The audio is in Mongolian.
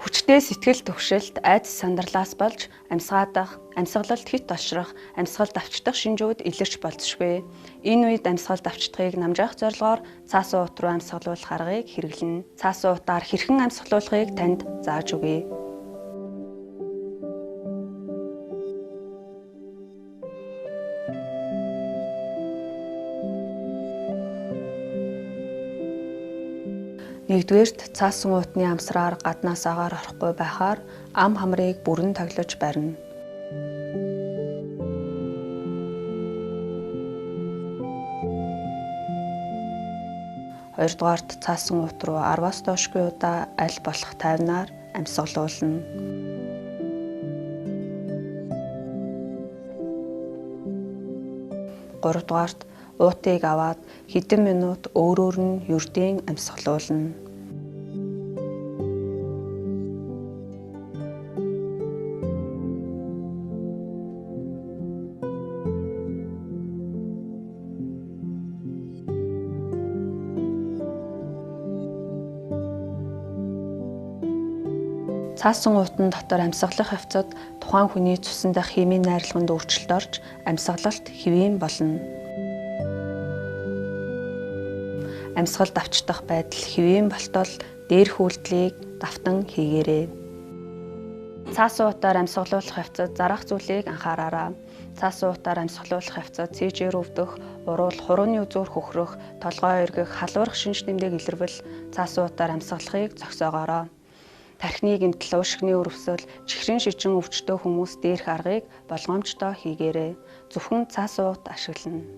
Хүчтэй сэтгэл түгшилт, айдас сандарлаас болж амьсгаадах, амьсгалалд хит тошрох, амьсгал давчдах шинжүүд илэрч болзошгүй. Энэ үед амьсгал давчдахыг намжаах зорилгоор цаасан уут руу амьсгалуулах аргыг хэрэглэнэ. Цаасан уутаар хэрхэн амьсгалуулахыг танд зааж өгье. Нэгдүгээрт цаасан уутны амсраар гаднаас агаар орохгүй байхаар ам хамрыг бүрэн тоглож барина. Хоёрдугаарт цаасан уут руу 10-аас доошгүй удаа аль болох тайвнаар амьсгалуулна. Гуравдугаарт уутыг аваад хэдэн минут өөрөөр нь ердийн амьсгалуулна. Цаасан уутан дотор амьсгалах явцад тухайн хүний цусан дах химийн найрлаганд өөрчлөлт орж амьсгалалт хэвийн болно. Амьсгал давчдах байдал хэвийн болтол дээрх үйлдэлийг давтан хийгээрэй. Цаасан уутаар амьсгалуулах явцад зарах зүйлийг анхаараарай. Цаасан уутаар амьсгалуулах явцад цээжээр өвдөх, уруул, хурууны үзүүр хөхрөх, толгой эргэх, халуурах шинж тэмдэг илэрвэл цаасан уутаар амьсгалахыг зогсоогоорой. Тархины гэмтэл, уушигны өрөвсөл, чихрийн шичин өвчтөө хүмүүс дээрх аргыг болгоомжтой хийгээрэй. Зөвхөн цаасан уут ашиглана.